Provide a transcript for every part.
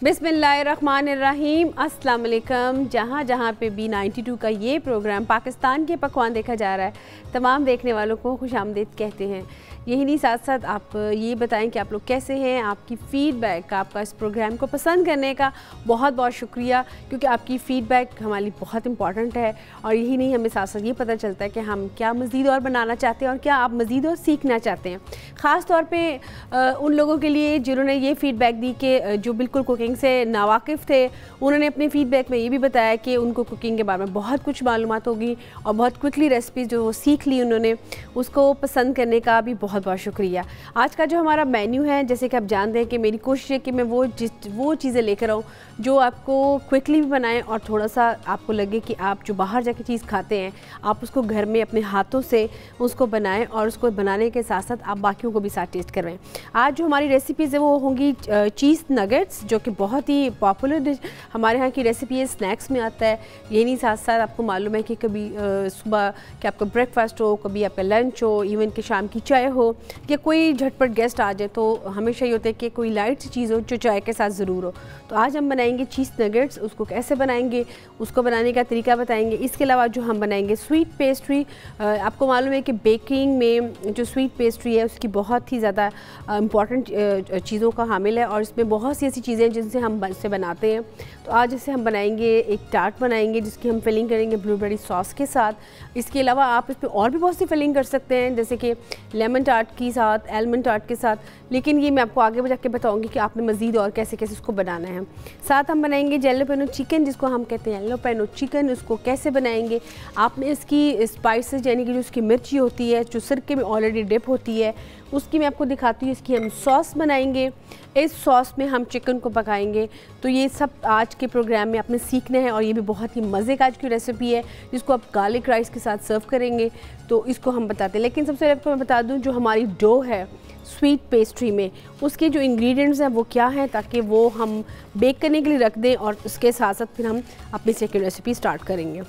बिस्मिल्लाहिर्रहमानिर्रहीम, अस्सलाम वालेकुम। जहाँ पे B92 का ये प्रोग्राम पाकिस्तान के पकवान देखा जा रहा है, तमाम देखने वालों को खुशामदीद कहते हैं। यही नहीं, साथ साथ आप ये बताएं कि आप लोग कैसे हैं। आपकी फ़ीडबैक, आपका इस प्रोग्राम को पसंद करने का बहुत बहुत शुक्रिया, क्योंकि आपकी फ़ीडबैक हमारे लिए बहुत इंपॉर्टेंट है। और यही नहीं, हमें साथ साथ ये पता चलता है कि हम क्या मज़ीद और बनाना चाहते हैं और क्या आप मज़ीद और सीखना चाहते हैं। ख़ास तौर पर उन लोगों के लिए जिन्होंने ये फ़ीडबैक दी कि जो बिल्कुल कुकिंग से नावाकिफ़ थे, उन्होंने अपने फ़ीडबैक में ये भी बताया कि उनको कुकिंग के बारे में बहुत कुछ मालूमात होगी और बहुत क्विकली रेसिपी जो सीख ली उन्होंने, उसको पसंद करने का भी बहुत बहुत शुक्रिया। आज का जो हमारा मेन्यू है, जैसे कि आप जानते हैं कि मेरी कोशिश है कि मैं वो चीज़ें लेकर आऊँ जो आपको क्विकली भी बनाएं और थोड़ा सा आपको लगे कि आप जो बाहर जाके चीज़ खाते हैं आप उसको घर में अपने हाथों से उसको बनाएं और उसको बनाने के साथ साथ आप बाकियों को भी साथ टेस्ट करवाएं। आज जो हमारी रेसिपीज़ है वो होंगी चीज़ नगेट्स, जो कि बहुत ही पॉपुलर डिश हमारे यहाँ की रेसिपी है, स्नैक्स में आता है। ये नहीं, साथ साथ आपको मालूम है कि कभी सुबह कि आपका ब्रेकफास्ट हो, कभी आपका लंच हो, इवन कि शाम की चाय हो, या कोई झटपट गेस्ट आ जाए तो हमेशा ये होता है कि कोई लाइट सी चीज़ हो जो चाय के साथ ज़रूर हो। तो आज हम बनाएंगे चीज़ नगेट्स। उसको कैसे बनाएंगे, उसको बनाने का तरीका बताएंगे। इसके अलावा जो हम बनाएंगे स्वीट पेस्ट्री। आपको मालूम है कि बेकिंग में जो स्वीट पेस्ट्री है उसकी बहुत ही ज़्यादा इम्पॉर्टेंट चीज़ों का हामिल है और इसमें बहुत सी ऐसी चीज़ें हैं जिनसे हम इसे बनाते हैं। तो आज इसे हम बनाएंगे, एक टार्ट बनाएंगे जिसकी हम फिलिंग करेंगे ब्लूबेरी सॉस के साथ। इसके अलावा आप इस पर और भी बहुत सी फिलिंग कर सकते हैं, जैसे कि लेमन टार्ट के साथ, एलमंड टार्ट के साथ, लेकिन ये मैं आपको आगे जाके बताऊंगी कि आपने मज़ीद और कैसे कैसे इसको बनाना है। साथ हम बनाएंगे जैलोपेनो चिकन, जिसको हम कहते हैं जैलोपेनो चिकन। उसको कैसे बनाएंगे, आपने इसकी स्पाइसेस यानी कि जो उसकी मिर्ची होती है जो सिरके में ऑलरेडी डिप होती है उसकी मैं आपको दिखाती हूँ। इसकी हम सॉस बनाएंगे, इस सॉस में हम चिकन को पकाएंगे। तो ये सब आज के प्रोग्राम में आपने सीखना है और ये भी बहुत ही मज़े का आज की रेसिपी है जिसको आप गार्लिक राइस के साथ सर्व करेंगे। तो इसको हम बताते हैं, लेकिन सबसे पहले आपको मैं बता दूँ जो हमारी डो है स्वीट पेस्ट्री में, उसके जो इंग्रेडिएंट्स हैं वो क्या हैं, ताकि वो हम बेक करने के लिए रख दें और उसके साथ साथ फिर हम अपनी सेकेंड रेसिपी स्टार्ट करेंगे।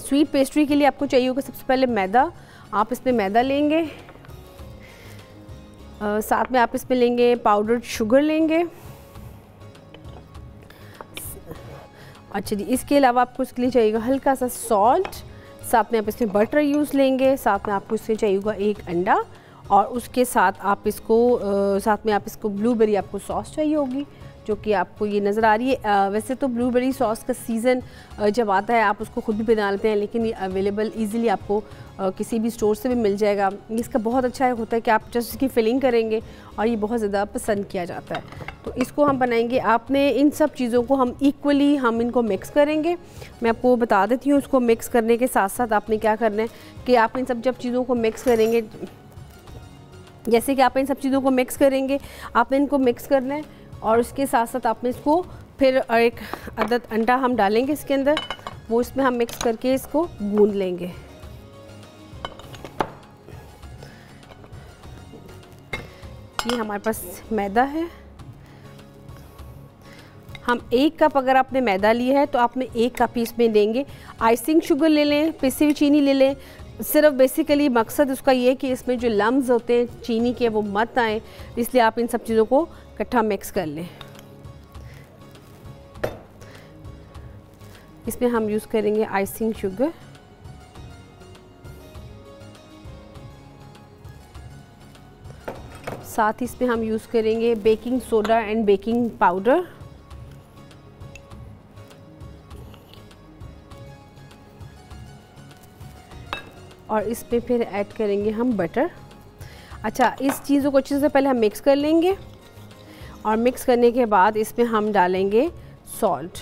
स्वीट पेस्ट्री के लिए आपको चाहिए होगा सबसे पहले मैदा। आप इसमें मैदा लेंगे, साथ में आप इसमें लेंगे पाउडर्ड शुगर लेंगे। अच्छा जी, इसके अलावा आपको इसके लिए चाहिएगा हल्का सा सॉल्ट। साथ में आप इसमें बटर यूज़ लेंगे। साथ में आपको इसमें चाहिएगा एक अंडा और उसके साथ आप इसको साथ में आप इसको ब्लूबेरी आपको सॉस चाहिए होगी, जो कि आपको ये नज़र आ रही है। वैसे तो ब्लूबेरी सॉस का सीज़न जब आता है आप उसको खुद भी बना लेते हैं, लेकिन ये अवेलेबल इजीली आपको किसी भी स्टोर से भी मिल जाएगा। इसका बहुत अच्छा होता है कि आप जस्ट इसकी फिलिंग करेंगे और ये बहुत ज़्यादा पसंद किया जाता है। तो इसको हम बनाएंगे। आपने इन सब चीज़ों को हम इक्वली हम इनको मिक्स करेंगे। मैं आपको बता देती हूँ, इसको मिक्स करने के साथ साथ आपने क्या करना है कि आप इन सब चीज़ों को मिक्स करेंगे। जैसे कि आप इन सब चीज़ों को मिक्स करेंगे, आपने इनको मिक्स करना है और उसके साथ साथ आपने इसको फिर एक अदद अंडा हम डालेंगे इसके अंदर, वो इसमें हम मिक्स करके इसको गूंद लेंगे। ये हमारे पास मैदा है। हम 1 कप, अगर आपने मैदा लिया है तो आपने 1 कप इसमें देंगे। आइसिंग शुगर ले लें, पिसी हुई चीनी ले लें। सिर्फ बेसिकली मकसद उसका ये है कि इसमें जो लम्स होते हैं चीनी के वो मत आए, इसलिए आप इन सब चीज़ों को इकट्ठा मिक्स कर लें। इसमें हम यूज़ करेंगे आइसिंग शुगर। साथ ही इसमें हम यूज़ करेंगे baking soda and baking powder. और इसमें फिर ऐड करेंगे हम बटर। अच्छा, इस चीज़ों को अच्छे से पहले हम मिक्स कर लेंगे और मिक्स करने के बाद इसमें हम डालेंगे सॉल्ट।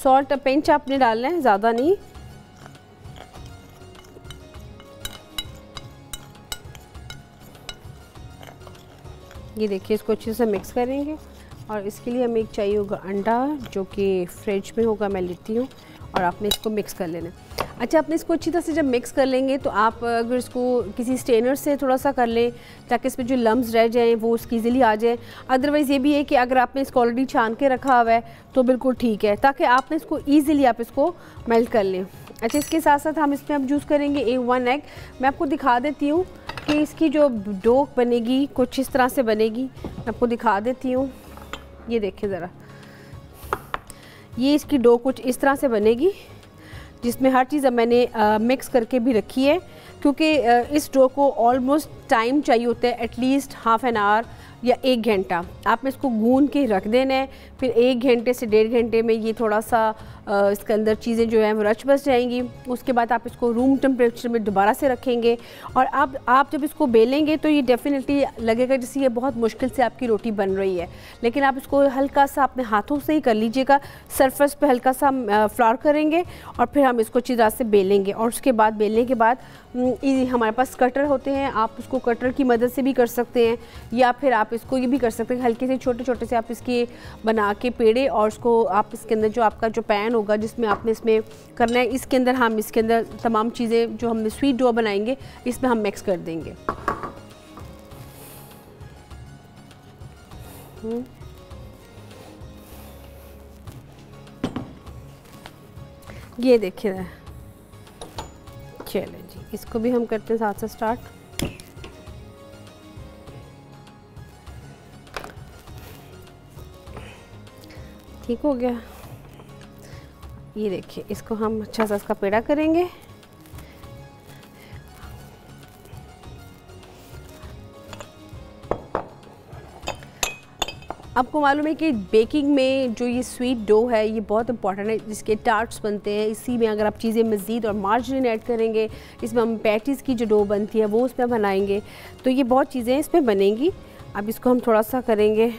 सॉल्ट पिंच आपने डालना है, ज़्यादा नहीं। ये देखिए, इसको अच्छे से मिक्स करेंगे और इसके लिए हमें एक चाहिए होगा अंडा, जो कि फ्रिज में होगा, मैं लेती हूँ, और आपने इसको मिक्स कर लेना है। अच्छा, आपने इसको अच्छी तरह से जब मिक्स कर लेंगे तो आप अगर इसको किसी स्ट्रेनर से थोड़ा सा कर लें ताकि इसमें जो लम्स रह जाएं वो उसकी ईज़िली आ जाए। अदरवाइज़ ये भी है कि अगर आपने इसको ऑलरेडी छान के रखा हुआ है तो बिल्कुल ठीक है, ताकि आपने इसको ईज़िली आप इसको मेल्ट कर लें। अच्छा, इसके साथ साथ हम इसमें अब यूज़ करेंगे 1 एग। मैं आपको दिखा देती हूँ कि इसकी जो डो बनेगी कुछ इस तरह से बनेगी। मैं आपको दिखा देती हूँ। ये देखिए ज़रा, ये इसकी डो कुछ इस तरह से बनेगी, जिसमें हर चीज़ अब मैंने मिक्स करके भी रखी है, क्योंकि इस डो को ऑलमोस्ट टाइम चाहिए होता है एटलीस्ट हाफ़ एन आवर या 1 घंटा। आपने इसको गूंद के रख देना है, फिर 1 घंटे से 1.5 घंटे में ये थोड़ा सा इसके अंदर चीज़ें जो हैं वो रच बस जाएंगी। उसके बाद आप इसको रूम टेम्परेचर में दोबारा से रखेंगे, और अब आप जब इसको बेलेंगे तो ये डेफिनेटली लगेगा जैसे ये बहुत मुश्किल से आपकी रोटी बन रही है, लेकिन आप इसको हल्का सा अपने हाथों से ही कर लीजिएगा। सरफेस पे हल्का सा फ्लावर करेंगे और फिर हम इसको अच्छी तरह से बेलेंगे। और उसके बाद बेलने के बाद हमारे पास कटर होते हैं, आप उसको कटर की मदद से भी कर सकते हैं, या फिर आप इसको ये भी कर सकते हैं हल्के से छोटे छोटे से आप इसके बना के पेड़े, और उसको आप इसके अंदर जो आपका जो पैन होगा जिसमें आपने इसमें करना है, इसके अंदर हम इसके अंदर तमाम चीज़ें जो हमने स्वीट डो बनाएंगे इसमें हम मिक्स कर देंगे। ये देखिए, चलें जी, इसको भी हम करते हैं साथ से स्टार्ट। ठीक हो गया, ये देखिए, इसको हम अच्छा सा इसका पेड़ा करेंगे। आपको मालूम है कि बेकिंग में जो ये स्वीट डो है ये बहुत इंपॉर्टेंट है, जिसके टार्ट्स बनते हैं। इसी में अगर आप चीज़ें मज़ीद और मार्जरीन ऐड करेंगे, इसमें हम पैटीज़ की जो डो बनती है वो उसमें बनाएंगे, तो ये बहुत चीज़ें इसमें बनेंगी। अब इसको हम थोड़ा सा करेंगे,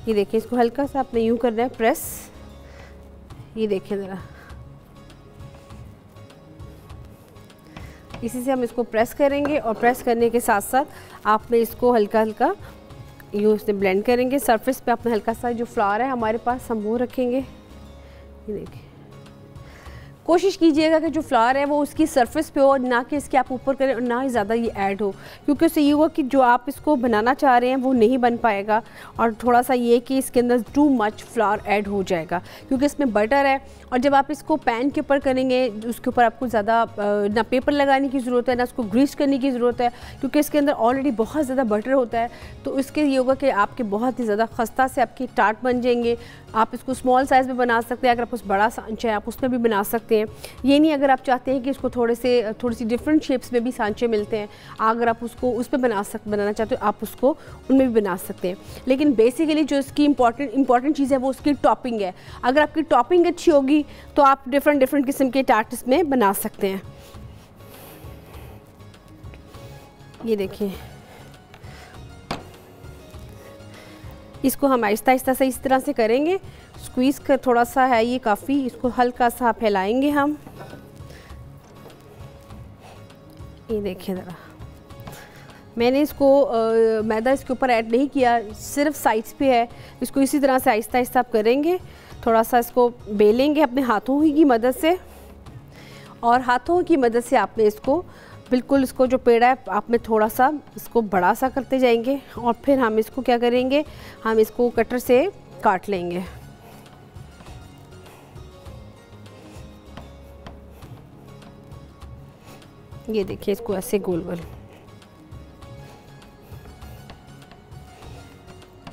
ये देखिए, इसको हल्का सा आपने यूँ करना है प्रेस, ये देखिए ज़रा, इसी से हम इसको प्रेस करेंगे। और प्रेस करने के साथ साथ आपने इसको हल्का हल्का यूँ उससे ब्लेंड करेंगे। सरफेस पे अपना हल्का सा जो फ्लावर है हमारे पास हम वो रखेंगे। ये देखिए, कोशिश कीजिएगा कि जो फ्लावर है वो उसकी सरफेस पे हो, ना कि इसके आप ऊपर करें और ना ही ज़्यादा ये ऐड हो, क्योंकि उससे ये होगा कि जो आप इसको बनाना चाह रहे हैं वो नहीं बन पाएगा। और थोड़ा सा ये कि इसके अंदर टू मच फ्लावर ऐड हो जाएगा, क्योंकि इसमें बटर है। और जब आप इसको पैन के ऊपर करेंगे, उसके ऊपर आपको ज़्यादा ना पेपर लगाने की ज़रूरत है, ना उसको ग्रीस करने की ज़रूरत है, क्योंकि इसके अंदर ऑलरेडी बहुत ज़्यादा बटर होता है। तो इसके ये होगा कि आपके बहुत ही ज़्यादा खस्ता से आपके टार्ट बन जाएंगे। आप इसको स्मॉल साइज़ में बना सकते हैं, अगर आप उस बड़ा सांचा है आप उसमें भी बना सकते हैं। ये नहीं, अगर आप चाहते हैं कि इसको थोड़ी सी डिफरेंट शेप्स में भी सांचे मिलते हैं, अगर आप उसको उस पर बनाना चाहते हो आप उसको उनमें भी बना सकते हैं। लेकिन बेसिकली जो इसकी इंपॉर्टेंट चीज़ है वो उसकी टॉपिंग है। अगर आपकी टॉपिंग अच्छी होगी तो आप डिफरेंट किस्म के टार्ट्स में बना सकते हैं। ये देखिए, इसको हम आहिस्ता आहिस्ता से इस तरह से करेंगे। स्क्वीज़ कर थोड़ा सा है ये काफ़ी, इसको हल्का सा फैलाएंगे हम। ये देखिए ज़रा, मैंने इसको मैदा इसके ऊपर ऐड नहीं किया, सिर्फ साइड्स पे है। इसको इसी तरह से आहिस्ता आहिस्ता आप करेंगे। थोड़ा सा इसको बेलेंगे अपने हाथों ही की मदद से, और हाथों की मदद से आपने इसको बिल्कुल, इसको जो पेड़ा है आपने थोड़ा सा इसको बड़ा सा करते जाएंगे। और फिर हम इसको क्या करेंगे, हम इसको कटर से काट लेंगे। ये देखिए, इसको ऐसे गोल गोल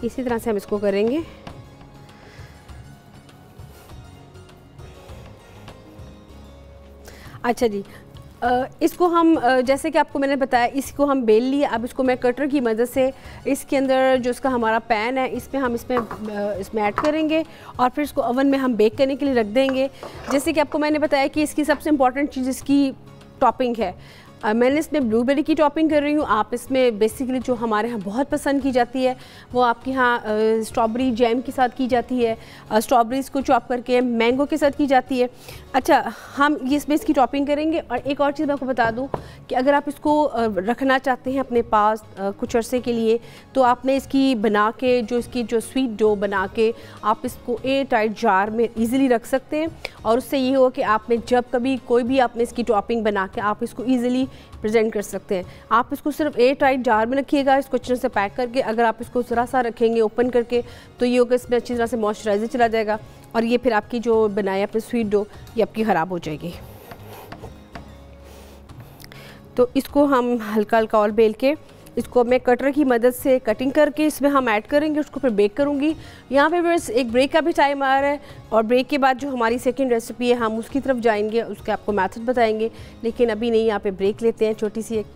इसी तरह से हम इसको करेंगे। अच्छा जी, इसको हम जैसे कि आपको मैंने बताया, इसको हम बेल लिए। अब इसको मैं कटर की मदद से इसके अंदर जो इसका हमारा पैन है इसमें हम इसमें ऐड करेंगे, और फिर इसको ओवन में हम बेक करने के लिए रख देंगे। जैसे कि आपको मैंने बताया कि इसकी सबसे इम्पॉर्टेंट चीज़ इसकी टॉपिंग है। मैंने इसमें ब्लूबेरी की टॉपिंग कर रही हूँ। आप इसमें बेसिकली जो हमारे यहाँ बहुत पसंद की जाती है वो आपके यहाँ स्ट्रॉबेरी जैम के साथ की जाती है, स्ट्रॉबेरीज़ को चॉप करके मैंगो के साथ की जाती है। अच्छा, हम ये इसमें इसकी टॉपिंग करेंगे। और एक और चीज़ मैं आपको बता दूँ कि अगर आप इसको रखना चाहते हैं अपने पास कुछ अरसे के लिए, तो आपने इसकी बना के इसकी जो स्वीट डो बना के आप इसको एयर टाइट जार में ईज़िली रख सकते हैं। और उससे ये हो कि आपने जब कभी कोई भी आपने इसकी टॉपिंग बना के आप इसको ईज़िली प्रेजेंट कर सकते हैं। आप इसको सिर्फ एयर टाइट जार में रखिएगा, इसको अच्छे से पैक करके। अगर आप इसको ज़रा सा रखेंगे ओपन करके तो ये होगा इसमें अच्छी तरह से मॉइस्चराइजर चला जाएगा, और ये फिर आपकी जो बनाए अपने स्वीट डो ये आपकी ख़राब हो जाएगी। तो इसको हम हल्का हल्का और बेल के इसको मैं कटर की मदद से कटिंग करके इसमें हम ऐड करेंगे, उसको फिर बेक करूँगी। यहाँ पे बस एक ब्रेक का भी टाइम आ रहा है और ब्रेक के बाद जो हमारी सेकंड रेसिपी है हम उसकी तरफ जाएंगे, उसके आपको मेथड बताएंगे, लेकिन अभी नहीं, यहाँ पे ब्रेक लेते हैं छोटी सी एक।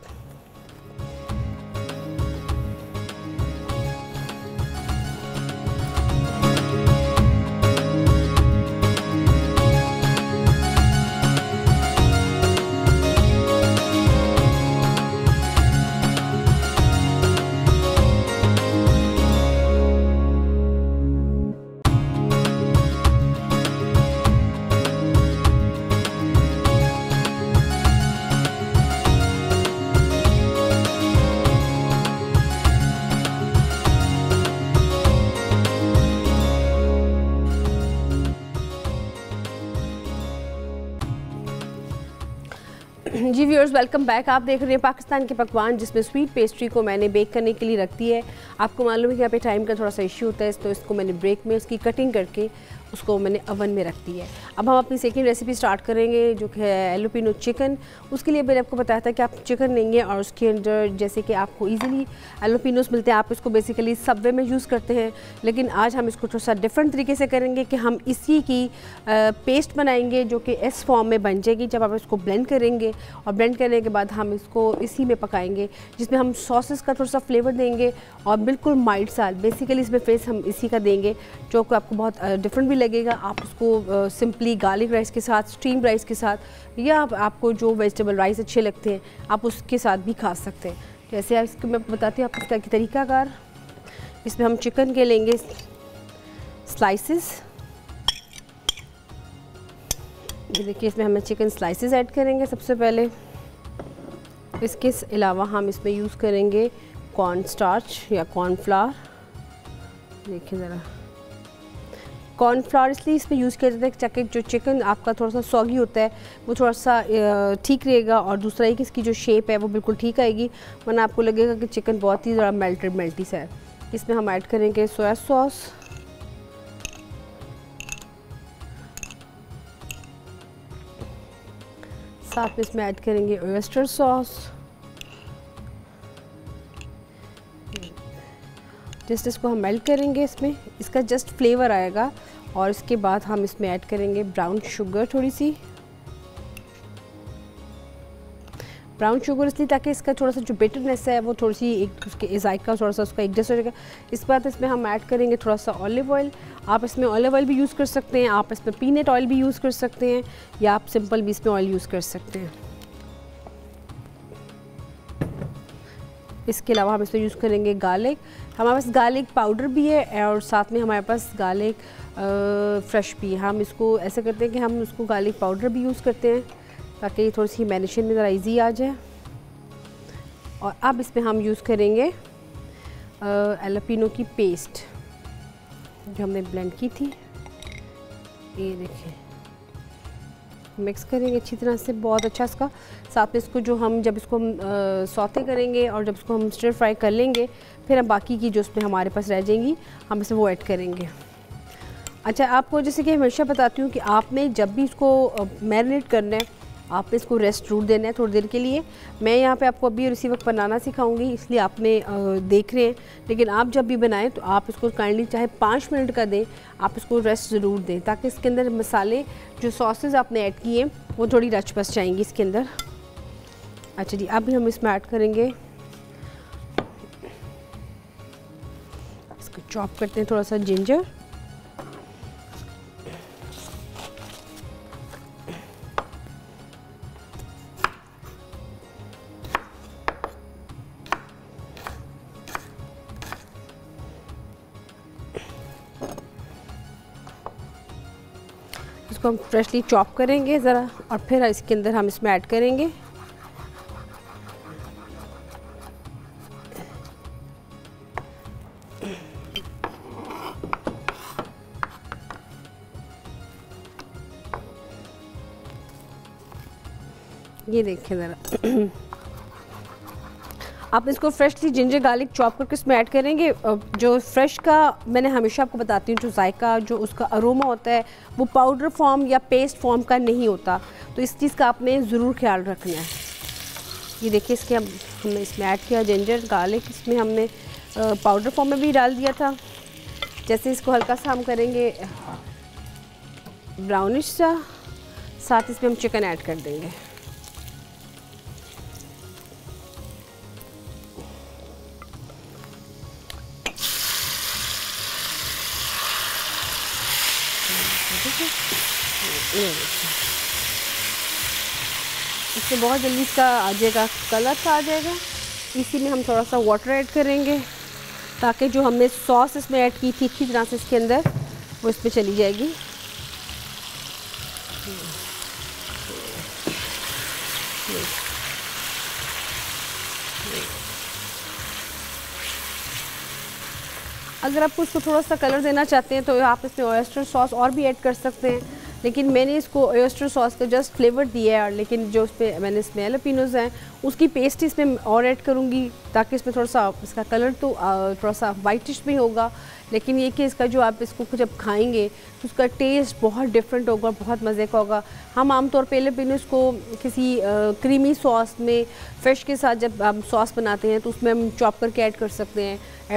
जी व्यूअर्स, वेलकम बैक। आप देख रहे हैं पाकिस्तान के पकवान, जिसमें स्वीट पेस्ट्री को मैंने बेक करने के लिए रख दी है। आपको मालूम है कि यहाँ पे टाइम का थोड़ा सा इश्यू होता है, तो इसको मैंने ब्रेक में उसकी कटिंग करके उसको मैंने ओवन में रख दी है। अब हम अपनी सेकंड रेसिपी स्टार्ट करेंगे, जो कि है एलोपिनो चिकन। उसके लिए मैंने आपको बताया था कि आप चिकन लेंगे और उसके अंदर जैसे कि आपको ईजिली एलोपिनोस मिलते हैं, आप इसको बेसिकली सबवे में यूज़ करते हैं, लेकिन आज हम इसको थोड़ा सा डिफरेंट तरीके से करेंगे कि हम इसी की पेस्ट बनाएंगे जो कि एस फॉर्म में बन जाएगी जब आप इसको ब्लेंड करेंगे, और ब्लेंड करने के बाद हम इसको इसी में पकाएंगे, जिसमें हम सॉसेस का थोड़ा सा फ्लेवर देंगे और बिल्कुल माइल्ड सा बेसिकली इसमें फेस हम इसी का देंगे, जो कि आपको बहुत डिफरेंट भी लगेगा। आप उसको सिंपली गार्लिक राइस के साथ, स्टीम राइस के साथ, या आपको जो वेजिटेबल राइस अच्छे लगते हैं आप उसके साथ भी खा सकते हैं। जैसे इसको मैं बताती हूँ आपको इसका तरीकाकार। इसमें हम चिकन के लेंगे स्लाइसेस, ये देखिए इसमें हमें चिकन स्लाइसेस ऐड करेंगे सबसे पहले। इसके अलावा हम इसमें यूज़ करेंगे कॉर्न स्टार्च या कॉर्नफ्लावर। देखिए ज़रा, कॉर्नफ्लावर इसलिए इसमें यूज़ किया जाता है ताकि जो चिकन आपका थोड़ा सा सॉगी होता है वो थोड़ा सा ठीक रहेगा, और दूसरा है कि इसकी जो शेप है वो बिल्कुल ठीक आएगी, वरना आपको लगेगा कि चिकन बहुत ही ज़रा मेल्टी सा है। इसमें हम ऐड करेंगे सोया सॉस, साथ में इसमें ऐड करेंगे ऑयस्टर सॉस। जस्ट इसको हम मेल्ट करेंगे, इसमें इसका जस्ट फ्लेवर आएगा, और इसके बाद हम इसमें ऐड करेंगे ब्राउन शुगर, थोड़ी सी ब्राउन शुगर इसलिए ताकि इसका थोड़ा सा जो बिटरनेस है वो थोड़ी सी एक उसके जायका थोड़ा सा उसका एडजस्ट हो जाएगा। इस बाद इसमें हम ऐड करेंगे थोड़ा सा ऑलिव ऑयल। आप इसमें ऑलिव ऑयल भी यूज़ कर सकते हैं, आप इसमें पीनट ऑयल भी यूज़ कर सकते हैं, या आप सिंपल भी इसमें ऑयल यूज़ कर सकते हैं। इसके अलावा हम इसमें यूज़ करेंगे गार्लिक। हमारे पास गार्लिक पाउडर भी है और साथ में हमारे पास गार्लिक फ्रेश भी है। हम इसको ऐसे करते हैं कि हम उसको गार्लिक पाउडर भी यूज़ करते हैं ताकि थोड़ी सी मैरिनेशन में ज़रा ईजी आ जाए। और अब इसमें हम यूज़ करेंगे एलोपिनो की पेस्ट जो हमने ब्लेंड की थी। ये देखिए, मिक्स करेंगे अच्छी तरह से, बहुत अच्छा इसका। साथ में इसको जो हम जब इसको हम सौते करेंगे और जब इसको हम स्टर फ्राई कर लेंगे, फिर हम बाकी की जो उसमें हमारे पास रह जाएंगी हम इसमें वो ऐड करेंगे। अच्छा, आपको जैसे कि हमेशा बताती हूँ कि आपने जब भी इसको मैरिनेट करना है आपने इसको रेस्ट जरूर देना है थोड़ी देर के लिए। मैं यहाँ पे आपको अभी इसी वक्त बनाना सिखाऊंगी, इसलिए आपने देख रहे हैं, लेकिन आप जब भी बनाएं तो आप इसको काइंडली चाहे 5 मिनट का दें, आप इसको रेस्ट ज़रूर दें ताकि इसके अंदर मसाले जो सॉसेज आपने ऐड किए वो थोड़ी रच बस जाएंगी इसके अंदर। अच्छा जी, अभी हम इसमें ऐड करेंगे, इसको चॉप करते हैं थोड़ा सा जिंजर। इसको हम फ्रेशली चॉप करेंगे ज़रा, और फिर इसके अंदर हम इसमें ऐड करेंगे ये देखिए ज़रा आप इसको फ्रेशली जिंजर गार्लिक चॉप करके इसमें ऐड करेंगे। जो फ्रेश का मैंने हमेशा आपको बताती हूँ, जो जायका जो उसका अरोमा होता है वो पाउडर फॉर्म या पेस्ट फॉर्म का नहीं होता, तो इस चीज़ का आपने ज़रूर ख्याल रखना है। ये देखिए, इसके हमने इसमें ऐड किया जिंजर गार्लिक, इसमें हमने पाउडर फॉर्म में भी डाल दिया था। जैसे इसको हल्का सा हम करेंगे ब्राउनिश सा, साथ इसमें हम चिकन ऐड कर देंगे। इससे बहुत जल्दी इसका आ जाएगा, कलर सा आ जाएगा। इसी में हम थोड़ा सा वाटर ऐड करेंगे ताकि जो हमने सॉस इसमें ऐड की थी अच्छी तरह से इसके अंदर वो इसमें चली जाएगी। अगर आपको इसको थोड़ा सा कलर देना चाहते हैं तो आप इसमें ऑयस्टर सॉस और भी ऐड कर सकते हैं, लेकिन मैंने इसको ऑयस्टर सॉस का जस्ट फ्लेवर दिया है। लेकिन जो इसमें मैंने इसमें जैलापिनोज़ हैं उसकी पेस्ट इसमें और ऐड करूँगी ताकि इसमें थोड़ा सा इसका कलर तो थोड़ा सा वाइटिश भी होगा, लेकिन ये कि इसका जो आप इसको जब खाएंगे तो उसका टेस्ट बहुत डिफरेंट होगा, बहुत मज़े का होगा। हम आमतौर पे जैलापिनोज़ को किसी क्रीमी सॉस में फ़िश के साथ जब हम सॉस बनाते हैं तो उसमें हम चॉप करके ऐड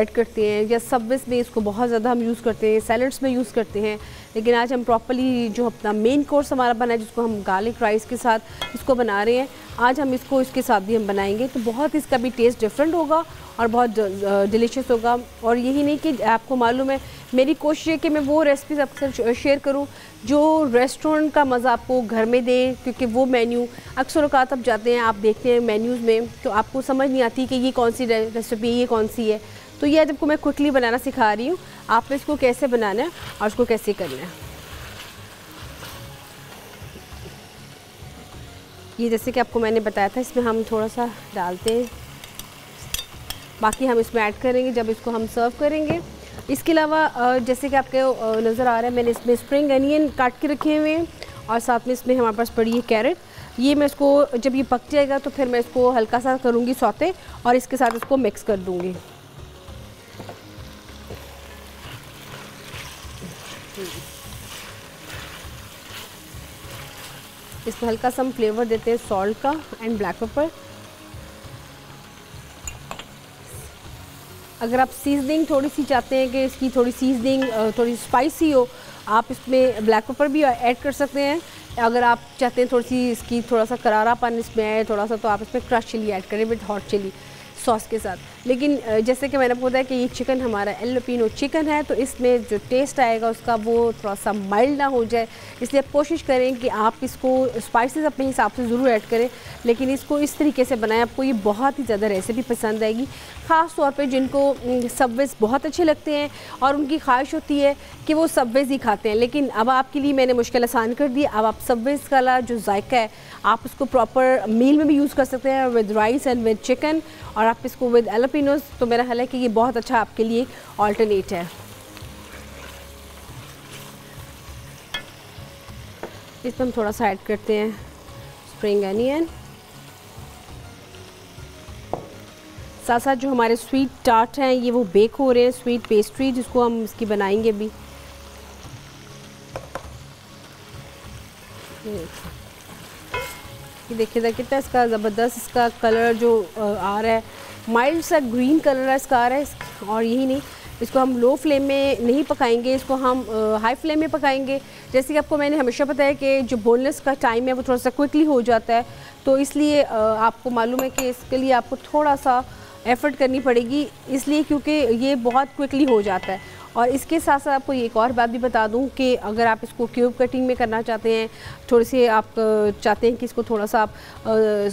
करते हैं, या सब्ज़ में इसको बहुत ज़्यादा हम यूज़ करते हैं, सैलड्स में यूज़ करते हैं। लेकिन आज हम प्रॉपर्ली जो अपना मेन कोर्स हमारा बना है जिसको हम गार्लिक राइस के साथ इसको बना रहे हैं, आज हम इसको इसके साथ भी हम बनाएंगे तो बहुत इसका भी टेस्ट डिफरेंट होगा और बहुत डिलीशियस होगा। और यही नहीं कि आपको मालूम है, मेरी कोशिश है कि मैं वो रेसिपीज़ आपसे शेयर करूं जो रेस्टोरेंट का मज़ा आपको घर में दे, क्योंकि वो मेन्यू अक्सर औक़ात आप जाते हैं, आप देखते हैं मेन्यूज़ में तो आपको समझ नहीं आती कि ये कौन सी रेसिपी ये कौन सी है। तो ये आज आपको मैं क्विकली बनाना सिखा रही हूँ, आप इसको कैसे बनाना है और उसको कैसे करना है। ये जैसे कि आपको मैंने बताया था, इसमें हम थोड़ा सा डालते हैं, बाकी हम इसमें ऐड करेंगे जब इसको हम सर्व करेंगे। इसके अलावा जैसे कि आपके नज़र आ रहा है, मैंने इसमें स्प्रिंग अनियन काट के रखे हुए हैं और साथ में इसमें हमारे पास पड़ी है कैरेट। ये मैं इसको जब ये पक जाएगा तो फिर मैं इसको हल्का सा करूँगी सौते और इसके साथ इसको मिक्स कर दूँगी। इसमें हल्का सा हम फ्लेवर देते हैं सॉल्ट का एंड ब्लैक पेपर। अगर आप सीजनिंग थोड़ी सी चाहते हैं कि इसकी थोड़ी सीजनिंग थोड़ी स्पाइसी हो, आप इसमें ब्लैक पेपर भी ऐड कर सकते हैं। अगर आप चाहते हैं थोड़ी सी इसकी थोड़ा सा करारापन इसमें है थोड़ा सा, तो आप इसमें क्रश चिली ऐड करें विद हॉट चिली सॉस के साथ। लेकिन जैसे कि मैंने बताया कि ये चिकन हमारा जैलापिनो चिकन है, तो इसमें जो टेस्ट आएगा उसका वो थोड़ा सा माइल्ड ना हो जाए, इसलिए आप कोशिश करें कि आप इसको स्पाइसेस अपने हिसाब से ज़रूर ऐड करें, लेकिन इसको इस तरीके से बनाएं, आपको ये बहुत ही ज़्यादा रेसिपी पसंद आएगी। ख़ास तौर पे जिनको सबवेज़ बहुत अच्छे लगते हैं और उनकी ख्वाहिश होती है कि वो सबवेज़ ही खाते हैं, लेकिन अब आपके लिए मैंने मुश्किल आसान कर दी। अब आप सबवेज़ का जो जायका है आप उसको प्रॉपर मील में भी यूज़ कर सकते हैं with rice and with chicken, और आप इसको विद जैलापिनोज़, तो मेरा ख्याल है कि ये बहुत अच्छा आपके लिए ऑल्टरनेट है। इसमें हम थोड़ा सा ऐड करते हैं स्प्रिंग अनियन, साथ साथ जो हमारे स्वीट टार्ट हैं ये वो बेक हो रहे हैं, स्वीट पेस्ट्री जिसको हम इसकी बनाएंगे भी। ये देखिएगा कितना इसका ज़बरदस्त इसका कलर जो आ रहा है, माइल्ड सा ग्रीन कलर है इसका आ रहा है। और यही नहीं, इसको हम लो फ्लेम में नहीं पकाएंगे, इसको हम हाई फ्लेम में पकाएंगे। जैसे कि आपको मैंने हमेशा बताया कि जो बोनलेस का टाइम है वो थोड़ा सा क्विकली हो जाता है, तो इसलिए आपको मालूम है कि इसके लिए आपको थोड़ा सा एफ़र्ट करनी पड़ेगी, इसलिए क्योंकि ये बहुत क्विकली हो जाता है। और इसके साथ साथ आपको एक और बात भी बता दूं कि अगर आप इसको क्यूब कटिंग में करना चाहते हैं, थोड़ी सी आप चाहते हैं कि इसको थोड़ा सा आप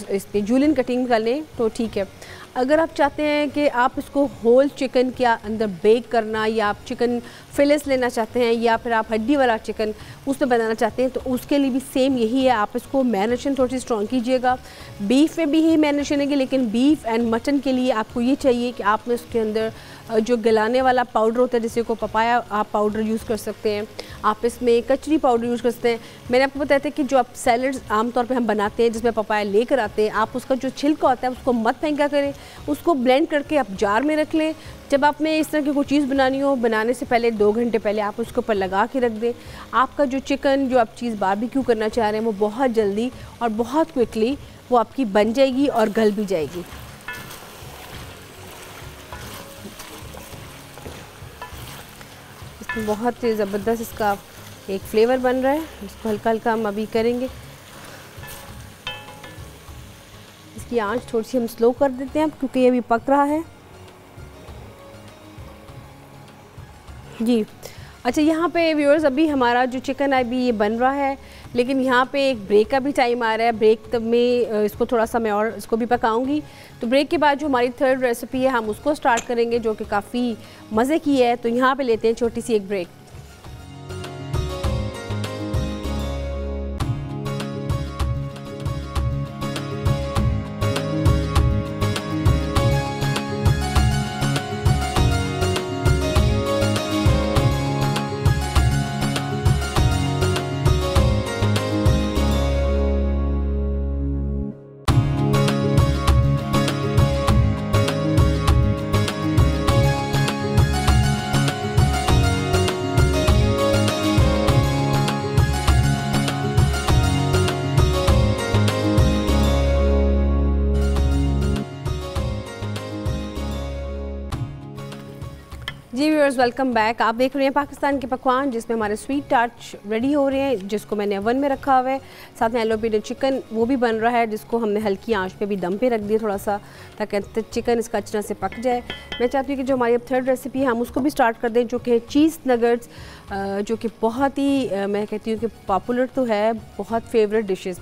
इस पर जूलियन कटिंग कर लें तो ठीक है। अगर आप चाहते हैं कि आप इसको होल चिकन के अंदर बेक करना, या आप चिकन फिलेट्स लेना चाहते हैं, या फिर आप हड्डी वाला चिकन उसमें बनाना चाहते हैं, तो उसके लिए भी सेम यही है, आप इसको मैरिनेशन थोड़ी सी स्ट्रॉन्ग कीजिएगा। बीफ में भी ही मैरिनेशन है, लेकिन बीफ एंड मटन के लिए आपको ये चाहिए कि आपने उसके अंदर जो गलाने वाला पाउडर होता है, जैसे को पपाया आप पाउडर यूज़ कर सकते हैं, आप इसमें कचरी पाउडर यूज़ कर सकते हैं। मैंने आपको बताया था कि जो आप सैलड्स आमतौर पे हम बनाते हैं जिसमें पपाया लेकर आते हैं, आप उसका जो छिलका होता है उसको मत फेंका करें, उसको ब्लेंड करके आप जार में रख लें। जब आपने इस तरह की कोई चीज़ बनानी हो, बनाने से पहले 2 घंटे पहले आप उसके ऊपर लगा के रख दें। आपका जो चिकन जो आप चीज़ बारबेक्यू करना चाह रहे हैं वो बहुत जल्दी और बहुत क्विकली वो आपकी बन जाएगी और गल भी जाएगी। इसमें बहुत ही ज़बरदस्त इसका एक फ्लेवर बन रहा है। इसको हल्का हल्का हम अभी करेंगे। इसकी आंच थोड़ी सी हम स्लो कर देते हैं क्योंकि ये अभी पक रहा है जी। अच्छा, यहाँ पे व्यूअर्स अभी हमारा जो चिकन है अभी ये बन रहा है, लेकिन यहाँ पे एक ब्रेक का भी टाइम आ रहा है। ब्रेक तब में इसको थोड़ा सा मैं और इसको भी पकाऊंगी। तो ब्रेक के बाद जो हमारी थर्ड रेसिपी है हम उसको स्टार्ट करेंगे, जो कि काफ़ी मज़े की है। तो यहाँ पे लेते हैं छोटी सी एक ब्रेक। जी व्यूअर्स, वेलकम बैक। आप देख रहे हैं पाकिस्तान के पकवान, जिसमें हमारे स्वीट टार्च रेडी हो रहे हैं, जिसको मैंने ओवन में रखा हुआ है। साथ में एलोपीडो चिकन वो भी बन रहा है, जिसको हमने हल्की आंच पे भी दम पे रख दिया थोड़ा सा, ताकि चिकन इसका अच्छी तरह से पक जाए। मैं चाहती हूँ कि जो हमारी अब थर्ड रेसिपी है हम उसको भी स्टार्ट कर दें, जो कि चीज़ नगेट्स, जो कि बहुत ही मैं कहती हूँ कि पॉपुलर तो है, बहुत फेवरेट डिशेज़।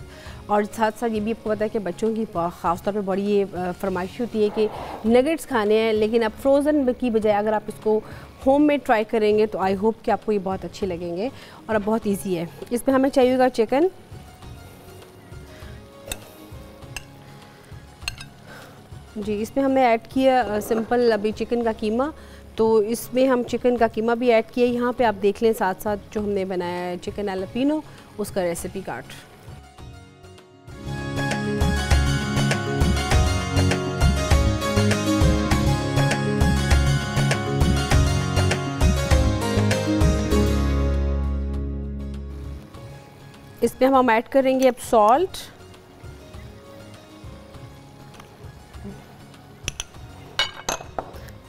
और साथ साथ ये भी आपको पता है कि बच्चों की ख़ास तौर पे बड़ी ये फरमाइश होती है कि नगेट्स खाने हैं, लेकिन अब फ्रोज़न की बजाय अगर आप इसको होम में ट्राई करेंगे तो आई होप कि आपको ये बहुत अच्छे लगेंगे। और अब बहुत इजी है। इसमें हमें चाहिएगा चिकन, जी। इसमें हमने ऐड किया सिंपल अभी चिकन का कीमा, तो इसमें हम चिकन का कीमा भी ऐड किया। यहाँ पे आप देख लें साथ साथ जो हमने बनाया है चिकन एलोपीनो, उसका रेसिपी कार्ड। इसमें हम ऐड करेंगे अब सॉल्ट,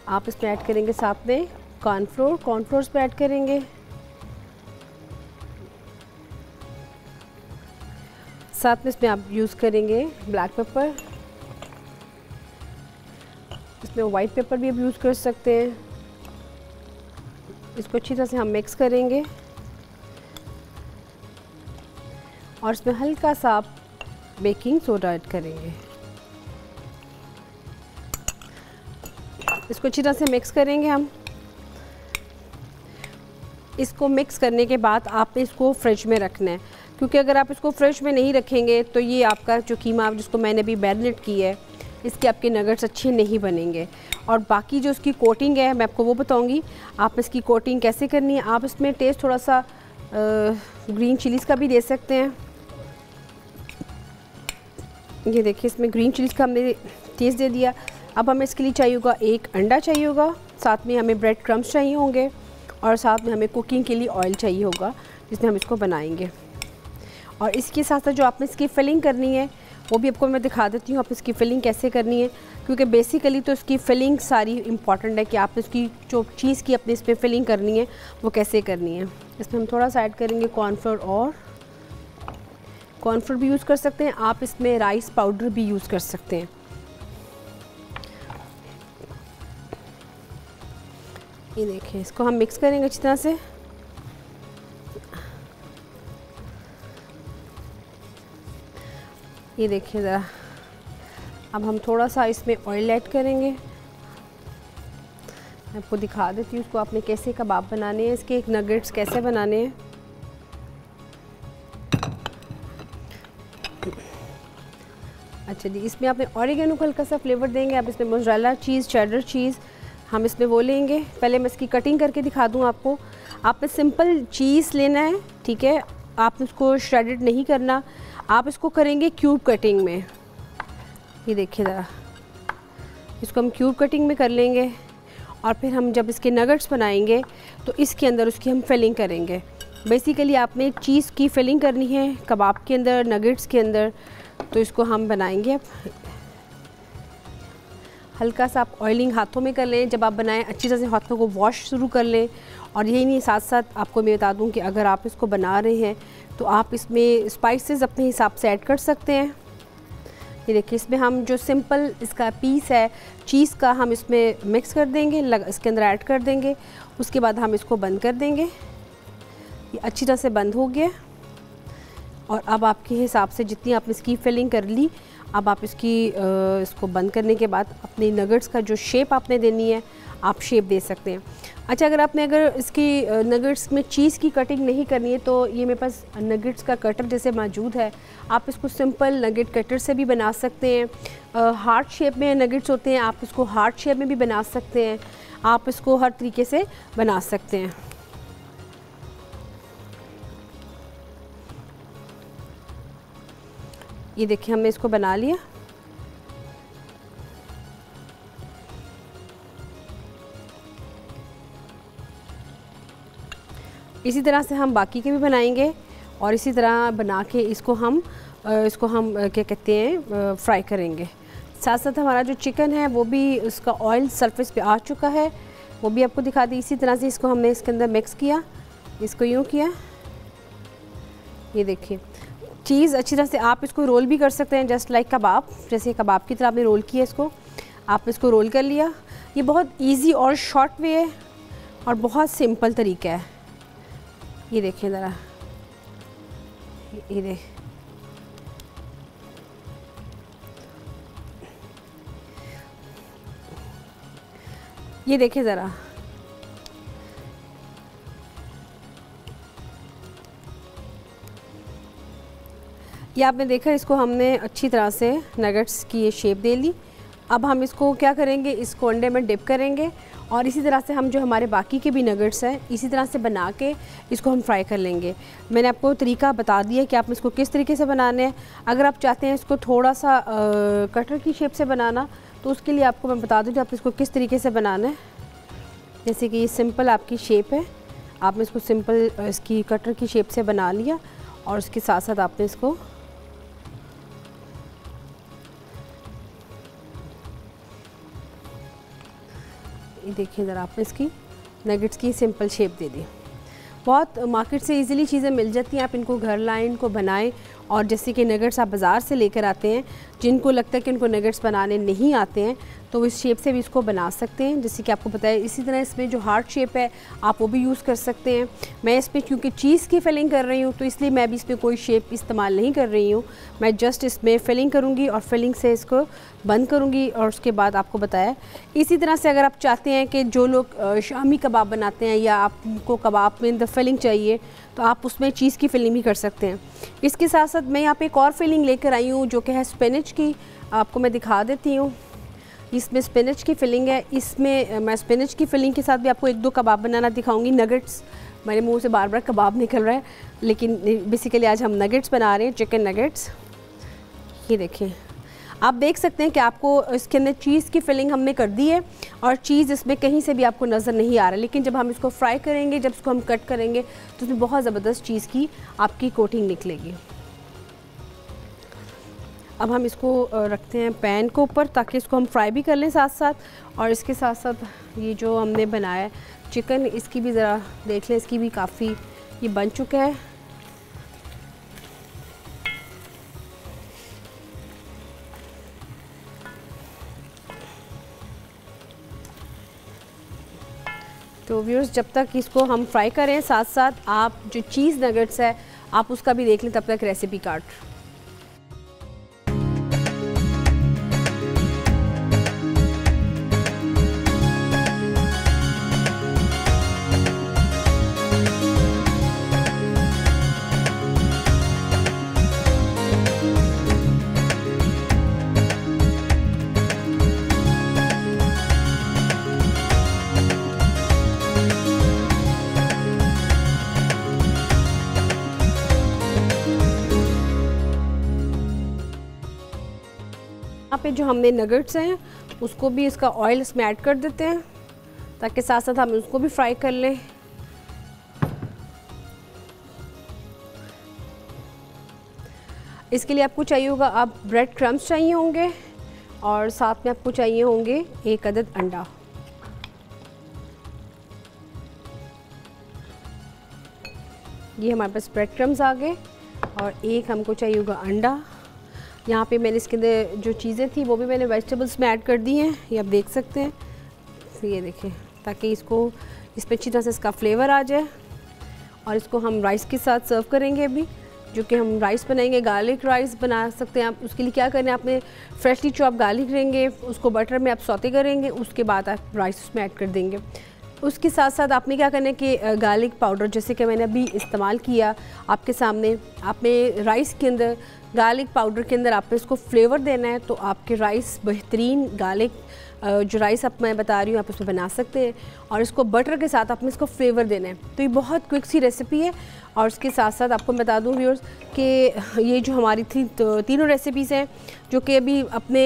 आप इसमें ऐड करेंगे साथ में कॉर्नफ्लोर इसमें ऐड करेंगे। साथ में इसमें आप यूज़ करेंगे ब्लैक पेपर, इसमें वाइट पेपर भी आप यूज़ कर सकते हैं। इसको अच्छी तरह से हम मिक्स करेंगे और इसमें हल्का सा बेकिंग सोडा ऐड करेंगे। इसको अच्छी तरह से मिक्स करेंगे हम। इसको मिक्स करने के बाद आप इसको फ्रिज में रखना है, क्योंकि अगर आप इसको फ्रिज में नहीं रखेंगे तो ये आपका जो कीमा जिसको मैंने अभी मैरिनेट की है, इसके आपके नगेट्स अच्छे नहीं बनेंगे। और बाकी जो इसकी कोटिंग है मैं आपको वो बताऊंगी आप इसकी कोटिंग कैसे करनी है। आप इसमें टेस्ट थोड़ा सा ग्रीन चिलीज़ का भी दे सकते हैं। ये देखिए, इसमें ग्रीन चिलीज़ का हमने टेस्ट दे दिया। अब हमें इसके लिए चाहिए होगा एक अंडा चाहिए होगा, साथ में हमें ब्रेड क्रम्स चाहिए होंगे, और साथ में हमें कुकिंग के लिए ऑयल चाहिए होगा जिसमें हम इसको बनाएंगे। और इसके साथ साथ जो आपने इसकी फिलिंग करनी है वो भी आपको मैं दिखा देती हूँ आप इसकी फिलिंग कैसे करनी है, क्योंकि बेसिकली तो इसकी फिलिंग सारी इम्पॉर्टेंट है कि आप इसकी जो चीज़ की अपने इस पर फिलिंग करनी है वो कैसे करनी है। इसमें हम थोड़ा सा ऐड करेंगे कॉर्नफ्लोर, और कॉर्नफ्लोर भी यूज़ कर सकते हैं आप, इसमें राइस पाउडर भी यूज़ कर सकते हैं। ये देखिए, इसको हम मिक्स करेंगे अच्छी तरह से। ये देखिए ज़रा, अब हम थोड़ा सा इसमें ऑयल ऐड करेंगे। मैं आपको दिखा देती हूँ उसको आपने कैसे कबाब बनाने हैं, इसके एक नगेट्स कैसे बनाने हैं। अच्छा जी, इसमें आपने ऑरिगेनो को हल्का सा फ्लेवर देंगे। आप इसमें मोज़रेला चीज़, चेडर चीज़ हम इसमें वो लेंगे। पहले मैं इसकी कटिंग करके दिखा दूँ आपको। आपने सिंपल चीज़ लेना है, ठीक है, आप इसको श्रेडेड नहीं करना, आप इसको करेंगे क्यूब कटिंग में। ये देखिए ज़रा, इसको हम क्यूब कटिंग में कर लेंगे, और फिर हम जब इसके नगेट्स बनाएंगे तो इसके अंदर उसकी हम फिलिंग करेंगे। बेसिकली आपने चीज़ की फिलिंग करनी है कबाब के अंदर, नगेट्स के अंदर। तो इसको हम बनाएंगे अब। हल्का सा आप ऑयलिंग हाथों में कर लें जब आप बनाएं, अच्छी तरह से हाथों को वॉश शुरू कर लें। और यही नहीं, साथ साथ आपको मैं बता दूं कि अगर आप इसको बना रहे हैं तो आप इसमें स्पाइसेस अपने हिसाब से ऐड कर सकते हैं। ये देखिए, इसमें हम जो सिंपल इसका पीस है चीज़ का, हम इसमें मिक्स कर देंगे, इसके अंदर ऐड कर देंगे। उसके बाद हम इसको बंद कर देंगे। ये अच्छी तरह से बंद हो गया। और अब आपके हिसाब से जितनी आपने इसकी फिलिंग कर ली, अब आप इसको बंद करने के बाद अपने नगेट्स का जो शेप आपने देनी है आप शेप दे सकते हैं। अच्छा, अगर इसकी नगेट्स में चीज़ की कटिंग नहीं करनी है तो ये मेरे पास नगेट्स का कटर जैसे मौजूद है। आप इसको सिंपल नगेट कटर से भी बना सकते हैं। हार्ट शेप में नगेट्स होते हैं, आप इसको हार्ट शेप में भी बना सकते हैं। आप इसको हर तरीके से बना सकते हैं। ये देखिए, हमने इसको बना लिया। इसी तरह से हम बाकी के भी बनाएंगे और इसी तरह बना के इसको हम क्या कहते हैं, फ्राई करेंगे। साथ साथ हमारा जो चिकन है वो भी उसका ऑयल सरफेस पे आ चुका है, वो भी आपको दिखा दी। इसी तरह से इसको हमने इसके अंदर मिक्स किया, इसको यूँ किया। ये देखिए, चीज़ अच्छी तरह से आप इसको रोल भी कर सकते हैं, जस्ट लाइक कबाब, जैसे कबाब की तरह आपने रोल किया इसको, आप इसको रोल कर लिया। ये बहुत इजी और शॉर्ट वे है और बहुत सिंपल तरीका है। ये देखिए ज़रा, ये देख, ये देखिए ज़रा, ये आपने देखा, इसको हमने अच्छी तरह से नगेट्स की ये शेप दे ली। अब हम इसको क्या करेंगे, इसको अंडे में डिप करेंगे और इसी तरह से हम जो हमारे बाकी के भी नगेट्स हैं इसी तरह से बना के इसको हम फ्राई कर लेंगे। मैंने आपको तरीका बता दिया कि आप इसको किस तरीके से बनाने हैं। अगर आप चाहते हैं इसको थोड़ा सा कटर की शेप से बनाना तो उसके लिए आपको मैं बता दूँ कि आप इसको किस तरीके से बनाना है। जैसे कि ये सिंपल आपकी शेप है, आपने इसको सिंपल इसकी कटर की शेप से बना लिया और उसके साथ साथ आपने इसको देखिए ज़रा, आपने इसकी नगेट्स की सिंपल शेप दे दी। बहुत मार्केट से इजीली चीज़ें मिल जाती हैं, आप इनको घर लाएं, इनको बनाएं। और जैसे कि नगेट्स आप बाज़ार से लेकर आते हैं, जिनको लगता है कि उनको नगेट्स बनाने नहीं आते हैं तो इस शेप से भी इसको बना सकते हैं, जैसे कि आपको पता है। इसी तरह इसमें जो हार्ट शेप है आप वो भी यूज़ कर सकते हैं। मैं इसमें क्योंकि चीज़ की फिलिंग कर रही हूँ तो इसलिए मैं भी इसमें कोई शेप इस्तेमाल नहीं कर रही हूँ। मैं जस्ट इसमें फिलिंग करूँगी और फिलिंग से इसको बंद करूँगी और उसके बाद आपको बताया। इसी तरह से अगर आप चाहते हैं कि जो लोग शामी कबाब बनाते हैं या आपको कबाब में द फिलिंग चाहिए तो आप उसमें चीज़ की फिलिंग भी कर सकते हैं। इसके साथ साथ मैं यहाँ पे एक और फिलिंग लेकर आई हूँ जो कि है स्पिनच की, आपको मैं दिखा देती हूँ। इसमें स्पिनच की फिलिंग है। इसमें मैं स्पिनच की फिलिंग के साथ भी आपको एक दो कबाब बनाना दिखाऊंगी। नगेट्स, मेरे मुंह से बार बार कबाब निकल रहा है लेकिन बेसिकली आज हम नगेट्स बना रहे हैं, चिकन नगेट्स। ये देखिए, आप देख सकते हैं कि आपको इसके अंदर चीज़ की फिलिंग हमने कर दी है और चीज़ इसमें कहीं से भी आपको नज़र नहीं आ रहा, लेकिन जब हम इसको फ्राई करेंगे, जब इसको हम कट करेंगे तो उसमें बहुत ज़बरदस्त चीज़ की आपकी कोटिंग निकलेगी। अब हम इसको रखते हैं पैन के ऊपर ताकि इसको हम फ्राई भी कर लें साथ साथ। और इसके साथ साथ ये जो हमने बनाया है चिकन, इसकी भी ज़रा देख लें, इसकी भी काफ़ी ये बन चुका है। तो व्यूअर्स, जब तक इसको हम फ्राई करें साथ साथ आप जो चीज़ नगेट्स है आप उसका भी देख लें, तब तक रेसिपी कार्ड। यहाँ पे जो हमने नगेट्स हैं उसको भी इसका ऑयल इसमें ऐड कर देते हैं ताकि साथ साथ हम उसको भी फ्राई कर लें। इसके लिए आपको चाहिए होगा, आप ब्रेड क्रम्स चाहिए होंगे और साथ में आपको चाहिए होंगे 1 अदद अंडा। ये हमारे पास ब्रेड क्रम्स आ गए और एक हमको चाहिए होगा अंडा। यहाँ पे मैंने इसके अंदर जो चीज़ें थी वो भी मैंने वेजिटेबल्स में ऐड कर दी हैं, ये आप देख सकते हैं। तो ये देखें, ताकि इसको इस पर अच्छी तरह से इसका फ्लेवर आ जाए। और इसको हम राइस के साथ सर्व करेंगे अभी, जो कि हम राइस बनाएंगे, गार्लिक राइस बना सकते हैं आप। उसके लिए क्या करना है, आपने फ्रेशली चॉप गार्लिक लेंगे, उसको बटर में आप सौते करेंगे, उसके बाद आप राइस उसमें ऐड कर देंगे। उसके साथ साथ आपने क्या करना है कि गार्लिक पाउडर, जैसे कि मैंने अभी इस्तेमाल किया आपके सामने, आपने राइस के अंदर गार्लिक पाउडर के अंदर आपने इसको फ्लेवर देना है, तो आपके राइस बेहतरीन गार्लिक जो राइस आप मैं बता रही हूँ आप उसमें बना सकते हैं। और इसको बटर के साथ आपने इसको फ्लेवर देना है। तो ये बहुत क्विक सी रेसिपी है। और उसके साथ साथ आपको बता दूँ व्यूअर्स कि ये जो हमारी तीनों रेसिपीज़ हैं जो कि अभी अपने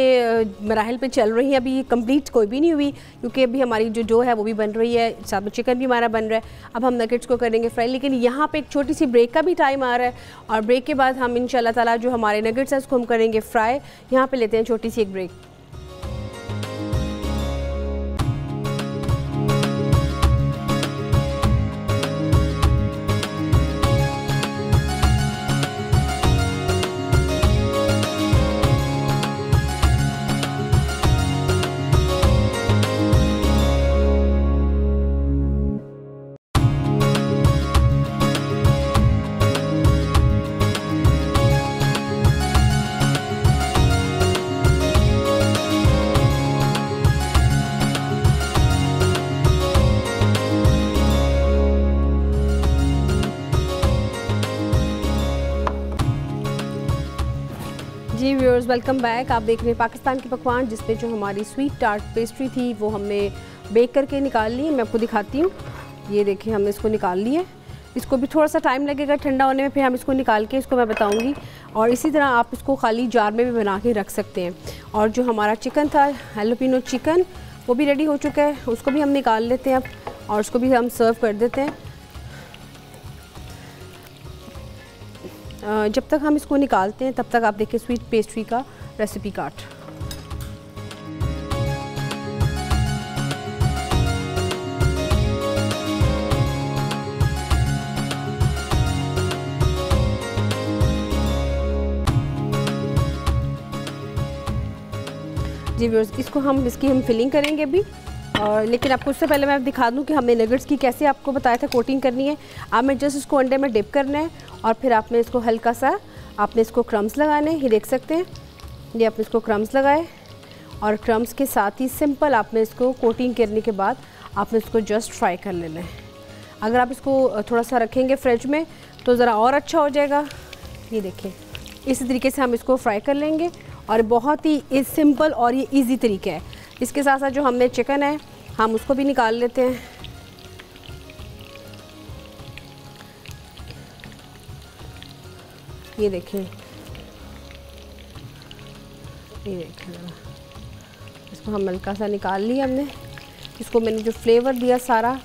मराहल पे चल रही हैं, अभी ये कंप्लीट कोई भी नहीं हुई, क्योंकि अभी हमारी जो डो है वो भी बन रही है, साथ में चिकन भी हमारा बन रहा है। अब हम नगेट्स को करेंगे फ्राई, लेकिन यहाँ पे एक छोटी सी ब्रेक का भी टाइम आ रहा है और ब्रेक के बाद हम इंशाल्लाह ताला जो हमारे नगेट्स हैं उसको हम करेंगे फ्राई। यहाँ पे लेते हैं छोटी सी एक ब्रेक। जी व्यूअर्स, वेलकम बैक। आप देख रहे हैं पाकिस्तान के पकवान, जिसमें जो हमारी स्वीट टार्ट पेस्ट्री थी वो हमने बेक करके निकाल ली है। मैं आपको दिखाती हूँ। ये देखिए, हमने इसको निकाल ली है। इसको भी थोड़ा सा टाइम लगेगा ठंडा होने में, फिर हम इसको निकाल के इसको मैं बताऊँगी। और इसी तरह आप इसको खाली जार में भी बना के रख सकते हैं। और जो हमारा चिकन था, हैलोपिनो चिकन, वो भी रेडी हो चुका है। उसको भी हम निकाल लेते हैं अब और उसको भी हम सर्व कर देते हैं। जब तक हम इसको निकालते हैं तब तक आप देखिए स्वीट पेस्ट्री का रेसिपी कार्ड। जी व्यूअर्स, इसकी हम फिलिंग करेंगे अभी। और लेकिन आपको उससे पहले मैं दिखा दूं कि हमने नगेट्स की कैसे आपको बताया था कोटिंग करनी है। आपने जस्ट इसको अंडे में डिप करना है और फिर आपने इसको हल्का सा आपने इसको क्रम्स लगाने हैं। ये देख सकते हैं, ये आपने इसको क्रम्स लगाए और क्रम्स के साथ ही सिंपल आपने इसको कोटिंग करने के बाद आपने इसको जस्ट फ्राई कर लेना है। अगर आप इसको थोड़ा सा रखेंगे फ्रिज में तो ज़रा और अच्छा हो जाएगा। ये देखिए, इसी तरीके से हम इसको फ्राई कर लेंगे और बहुत ही सिंपल और ये ईजी तरीका है। इसके साथ साथ जो हमने चिकन है हम उसको भी निकाल लेते हैं। ये देखें, ये देखें, इसको हम हल्का सा निकाल लिया हमने। इसको मैंने जो फ्लेवर दिया सारा,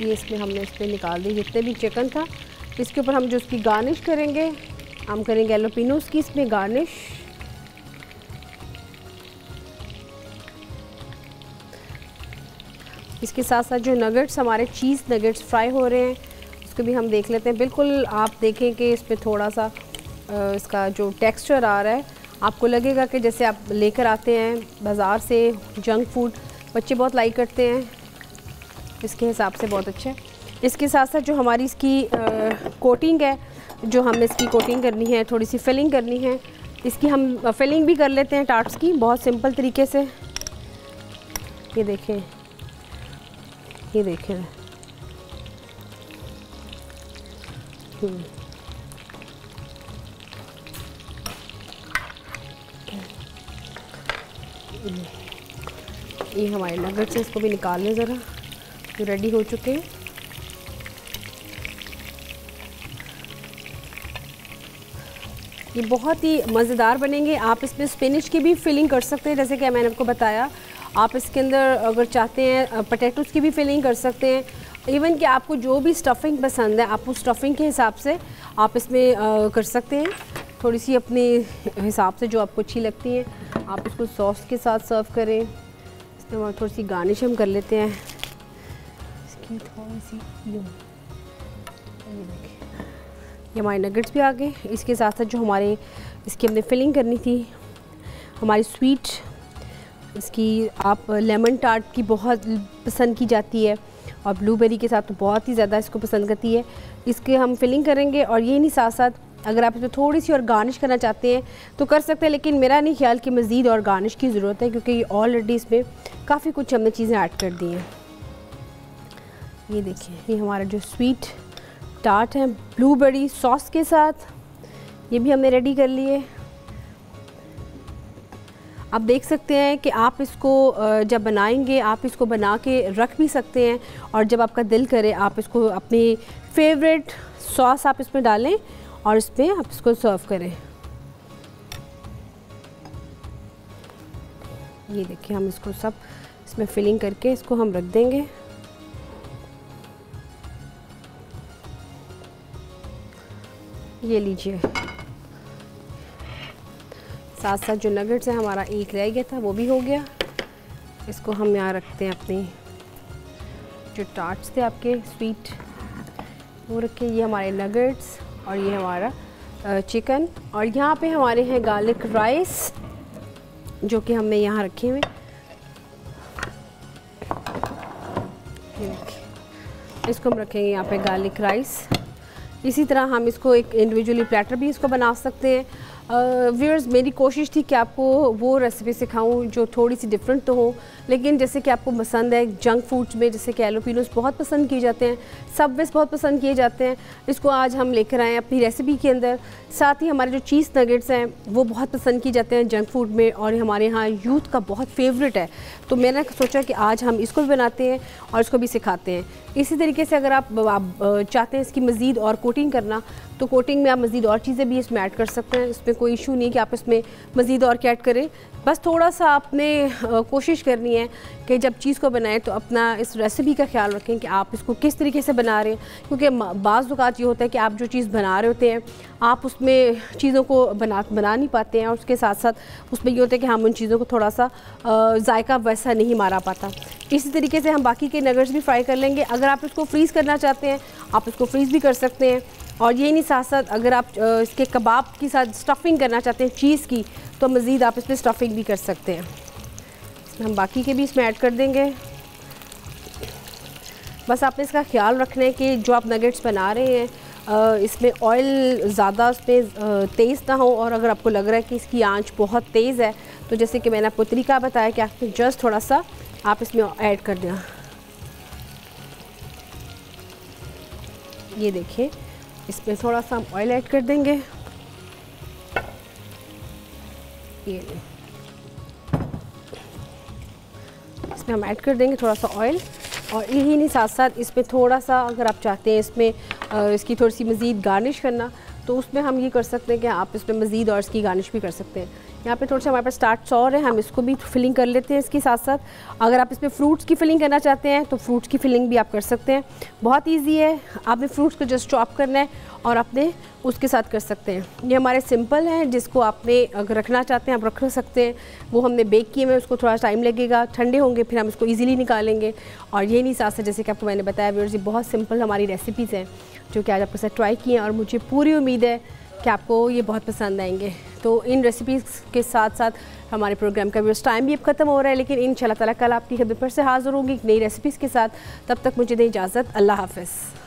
ये इसमें हमने इसमें निकाल दी जितने भी चिकन था। इसके ऊपर हम जो इसकी गार्निश करेंगे, हम करेंगे हैलोपिनोस की इसमें गार्निश। इसके साथ साथ जो नगेट्स हमारे चीज़ नगेट्स फ्राई हो रहे हैं उसको भी हम देख लेते हैं। बिल्कुल आप देखें कि इसमें थोड़ा सा इसका जो टेक्सचर आ रहा है, आपको लगेगा कि जैसे आप लेकर आते हैं बाज़ार से जंक फूड, बच्चे बहुत लाइक करते हैं, इसके हिसाब से बहुत अच्छा है। इसके साथ साथ जो हमारी इसकी कोटिंग है, जो हमने इसकी कोटिंग करनी है, थोड़ी सी फिलिंग करनी है, इसकी हम फिलिंग भी कर लेते हैं टार्ट्स की बहुत सिंपल तरीके से। ये देखें, ये देखें, ये हमारे नगेट्स हैं, इसको भी निकाल लें ज़रा, जो रेडी हो चुके हैं। ये बहुत ही मज़ेदार बनेंगे। आप इसमें स्पिनच की भी फिलिंग कर सकते हैं, जैसे कि मैंने आपको बताया। आप इसके अंदर अगर चाहते हैं पोटैटोज़ की भी फिलिंग कर सकते हैं। इवन कि आपको जो भी स्टफिंग पसंद है आप उस स्टफिंग के हिसाब से आप इसमें कर सकते हैं, थोड़ी सी अपने हिसाब से जो आपको अच्छी लगती है आप इसको सॉस के साथ सर्व करें। इसमें थोड़ी सी गार्निश हम कर लेते हैं इसकी थोड़ी सी। ये देखिए ये हमारे नगेट्स भी आ गए। इसके साथ साथ जो हमारे इसकी हमने फिलिंग करनी थी हमारी स्वीट, इसकी आप लेमन टार्ट की बहुत पसंद की जाती है और ब्लूबेरी के साथ तो बहुत ही ज़्यादा इसको पसंद करती है। इसके हम फिलिंग करेंगे और ये नहीं साथ साथ अगर आप इसमें थोड़ी सी और गार्निश करना चाहते हैं तो कर सकते हैं, लेकिन मेरा नहीं ख्याल कि मज़ीद और गार्निश की ज़रूरत है क्योंकि ये ऑलरेडी इसमें काफ़ी कुछ हमने चीज़ें ऐड कर दी हैं। ये देखिए ये हमारा जो स्वीट टार्ट है ब्लूबेरी सॉस के साथ, ये भी हमने रेडी कर लिए। आप देख सकते हैं कि आप इसको जब बनाएंगे आप इसको बना के रख भी सकते हैं और जब आपका दिल करे आप इसको अपनी फेवरेट सॉस आप इसमें डालें और इसमें आप इसको सर्व करें। ये देखिए हम इसको सब इसमें फिलिंग करके इसको हम रख देंगे। ये लीजिए साथ साथ जो नगेट्स हैं हमारा एक रह गया था वो भी हो गया। इसको हम यहाँ रखते हैं अपने जो टार्ट्स थे आपके स्वीट वो रखे, ये हमारे नगेट्स और ये हमारा चिकन और यहाँ पे हमारे हैं गार्लिक राइस जो कि हमने यहाँ रखे हुए। इसको हम रखेंगे यहाँ पे गार्लिक राइस। इसी तरह हम इसको एक इंडिविजुअली प्लेटर भी इसको बना सकते हैं। व्यूअर्स मेरी कोशिश थी कि आपको वो रेसिपी सिखाऊं जो थोड़ी सी डिफरेंट तो हो, लेकिन जैसे कि आपको पसंद है जंक फूड्स में जैसे कि एलोपिनोस बहुत पसंद किए जाते हैं, सबवेज बहुत पसंद किए जाते हैं, इसको आज हम लेकर आए अपनी रेसिपी के अंदर। साथ ही हमारे जो चीज़ नगेट्स हैं वो बहुत पसंद किए जाते हैं जंक फूड में और हमारे यहाँ यूथ का बहुत फेवरेट है, तो मैंने सोचा कि आज हम इसको भी बनाते हैं और इसको भी सिखाते हैं। इसी तरीके से अगर आप चाहते हैं इसकी मज़ीद और कोटिंग करना तो कोटिंग में आप मज़ीद और चीज़ें भी इसमें ऐड कर सकते हैं, इसमें कोई इशू नहीं कि आप इसमें मज़ीद और क्या ऐड करें। बस थोड़ा सा आपने कोशिश करनी है कि जब चीज़ को बनाएं तो अपना इस रेसिपी का ख्याल रखें कि आप इसको किस तरीके से बना रहे हैं, क्योंकि बाज़ औक़ात ये होता है कि आप जो चीज़ बना रहे होते हैं आप उसमें चीज़ों को बना नहीं पाते हैं और उसके साथ साथ उसमें ये होता है कि हम उन चीज़ों को थोड़ा सा जायका वैसा नहीं मारा पाता। इसी तरीके से हम बाकी के नगेट्स भी फ्राई कर लेंगे। अगर आप इसको फ्रीज़ करना चाहते हैं आप इसको फ्रीज़ भी कर सकते हैं और यही नहीं साथ साथ अगर आप इसके कबाब के साथ स्टफिंग करना चाहते हैं चीज़ की तो मज़ीद आप इसमें स्टफिंग भी कर सकते हैं। इसमें हम बाकी के भी इसमें ऐड कर देंगे। बस आपने इसका ख्याल रखना है कि जो आप नगेट्स बना रहे हैं इसमें ऑयल ज़्यादा उसमें तेज़ ना हो, और अगर आपको लग रहा है कि इसकी आंच बहुत तेज़ है तो जैसे कि मैंने आपको तरीका बताया कि आपने जस्ट थोड़ा सा आप इसमें ऐड कर दें। ये देखिए इसमें थोड़ा सा हम ऑयल ऐड कर देंगे। ये इसमें हम ऐड कर देंगे थोड़ा सा ऑयल, और यही नहीं साथ साथ इसमें थोड़ा सा अगर आप चाहते हैं इसमें इसकी थोड़ी सी मज़ीद गार्निश करना तो उसमें हम ये कर सकते हैं कि आप इसमें मज़ीद और इसकी गार्निश भी कर सकते हैं। यहाँ पे थोड़ा सा हमारे पास स्टार्च और है, हम इसको भी फिलिंग कर लेते हैं इसके साथ साथ। अगर आप इसमें फ्रूट्स की फिलिंग करना चाहते हैं तो फ्रूट्स की फिलिंग भी आप कर सकते हैं, बहुत इजी है। आपने फ्रूट्स को जस्ट चॉप करना है और अपने उसके साथ कर सकते हैं। ये हमारे सिंपल हैं, जिसको आपने अगर रखना चाहते हैं आप रख सकते हैं। वो हमने बेक किए हुए, उसको थोड़ा टाइम लगेगा, ठंडे होंगे फिर हम इसको ईज़िली निकालेंगे। और ये नहीं साथ साथ जैसे कि आपको मैंने बताया व्यूअर्स, ये बहुत सिंपल हमारी रेसिपीज़ हैं जो कि आज आपके साथ ट्राई किए हैं और मुझे पूरी उम्मीद है कि आपको ये बहुत पसंद आएंगे। तो इन रेसिपीज़ के साथ साथ हमारे प्रोग्राम का व्यूअर्स टाइम भी अब ख़त्म हो रहा है, लेकिन इंशाल्लाह ताला कल आपकी खिदमत पर से हाज़िर होंगी नई रेसिपीज़ के साथ। तब तक मुझे दें इजाज़त, अल्लाह हाफ़िज़।